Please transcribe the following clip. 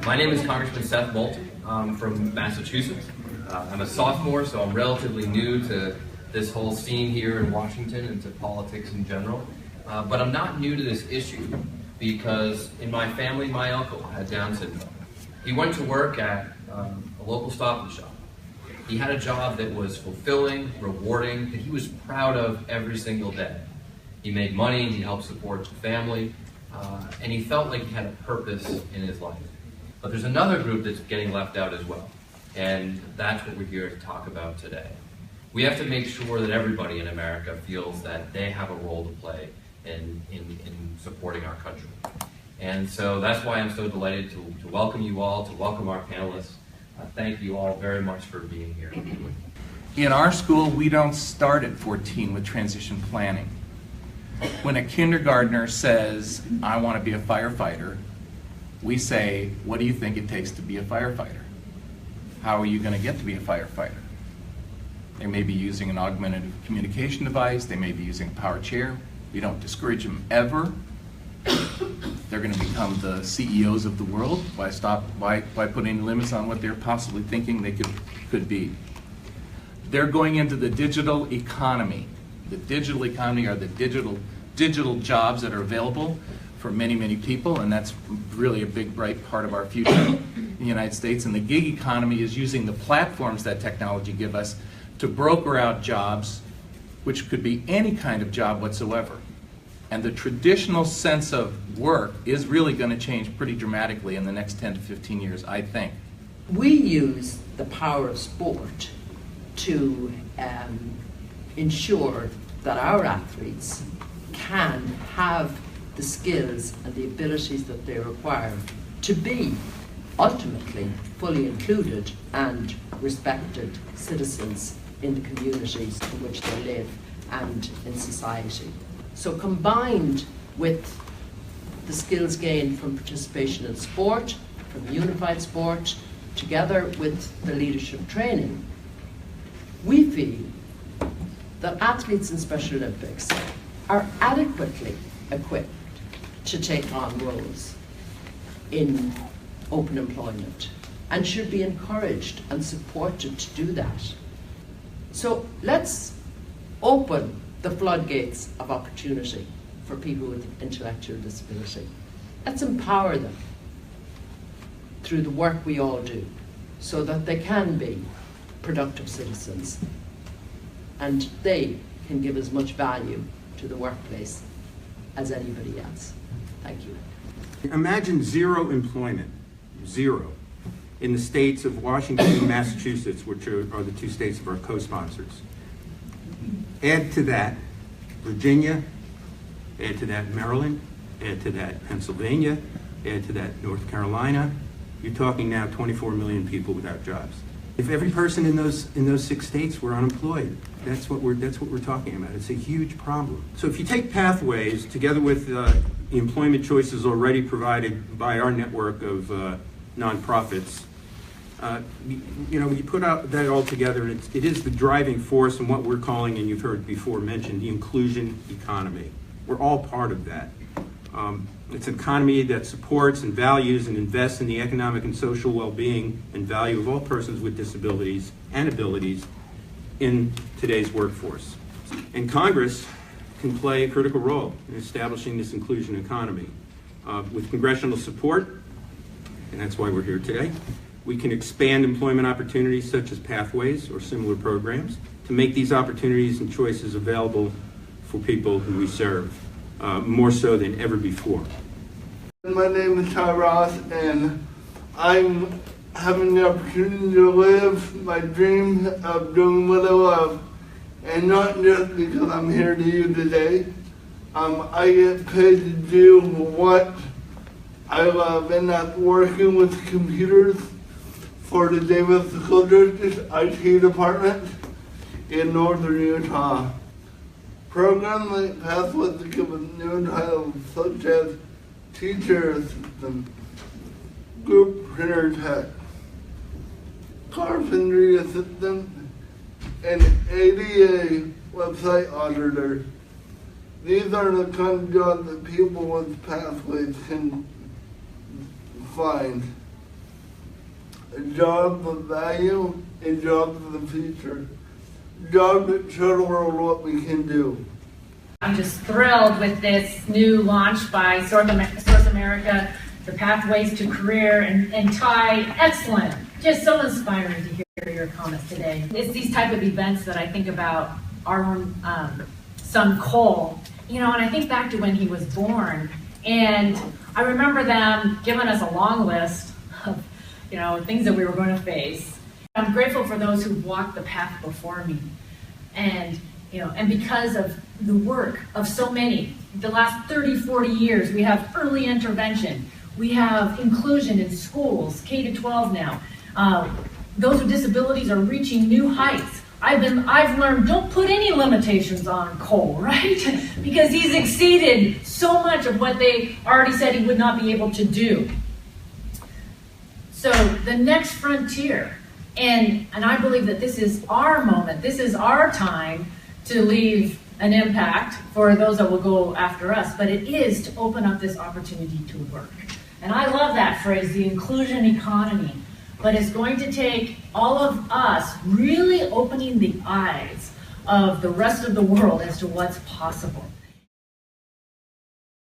My name is Congressman Seth Moulton. I'm from Massachusetts. I'm a sophomore, so I'm relatively new to this whole scene here in Washington and to politics in general. But I'm not new to this issue because in my family, my uncle had Down syndrome. He went to work at a local Stop and Shop. He had a job that was fulfilling, rewarding, that he was proud of every single day. He made money, he helped support the family, and he felt like he had a purpose in his life. But there's another group that's getting left out as well, and that's what we're here to talk about today. We have to make sure that everybody in America feels that they have a role to play in supporting our country. And so that's why I'm so delighted to welcome you all, to welcome our panelists. Thank you all very much for being here. In our school, we don't start at 14 with transition planning. When a kindergartner says, I want to be a firefighter, we say, what do you think it takes to be a firefighter? How are you going to get to be a firefighter? They may be using an augmented communication device, they may be using a power chair. We don't discourage them ever. They're going to become the CEOs of the world. Why put any limits on what they're possibly thinking they could be? They're going into the digital economy. The digital economy are the digital jobs that are available for many, many people, and that's really a big, bright part of our future in the United States. And the gig economy is using the platforms that technology give us to broker out jobs, which could be any kind of job whatsoever. And the traditional sense of work is really going to change pretty dramatically in the next 10 to 15 years, I think. We use the power of sport to ensure that our athletes can have the skills and the abilities that they require to be ultimately fully included and respected citizens in the communities in which they live and in society. So combined with the skills gained from participation in sport, from unified sport, together with the leadership training, we feel that athletes in Special Olympics are adequately equipped to take on roles in open employment and should be encouraged and supported to do that. So let's open the floodgates of opportunity for people with intellectual disability. Let's empower them through the work we all do so that they can be productive citizens and they can give as much value to the workplace as anybody else. Thank you. Imagine zero employment, zero, in the states of Washington and Massachusetts, which are the two states of our co-sponsors. Add to that Virginia, add to that Maryland, add to that Pennsylvania, add to that North Carolina. You're talking now 24 million people without jobs. If every person in those 6 states were unemployed, that's what we're talking about. It's a huge problem. So if you take pathways together with the employment choices already provided by our network of nonprofits, you put out that all together, and it is the driving force in what we're calling, and you've heard before mentioned, the inclusion economy. We're all part of that. It's an economy that supports and values and invests in the economic and social well-being and value of all persons with disabilities and abilities in today's workforce. And Congress can play a critical role in establishing this inclusion economy. With congressional support, and that's why we're here today, we can expand employment opportunities such as pathways or similar programs to make these opportunities and choices available for people who we serve, more so than ever before. My name is Ty Ross, and I'm having the opportunity to live my dream of doing what I love, and not just because I'm here to you today. I get paid to do what I love, and that's working with computers for the Davis School District IT department in northern Utah. Programs like Pathways to give us new titles such as teacher assistant, group printer tech, carpentry assistant, and ADA website auditor. These are the kind of jobs that people with pathways can find. jobs of value, and jobs of the future. Jobs that show the world what we can do. I'm just thrilled with this new launch by SourceAmerica, the Pathways to Career, and Ty, excellent. Just so inspiring to hear your comments today. It's these type of events that I think about our own son Cole, and I think back to when he was born, and I remember them giving us a long list of, things that we were going to face. I'm grateful for those who've walked the path before me, and because of the work of so many, the last 30, 40 years, we have early intervention, we have inclusion in schools, K to 12 now. Those with disabilities are reaching new heights. I've learned, don't put any limitations on Cole, right? Because he's exceeded so much of what they already said he would not be able to do. So the next frontier, and I believe that this is our moment, this is our time to leave an impact for those that will go after us, but it is to open up this opportunity to work. And I love that phrase, the inclusion economy. But it's going to take all of us really opening the eyes of the rest of the world as to what's possible.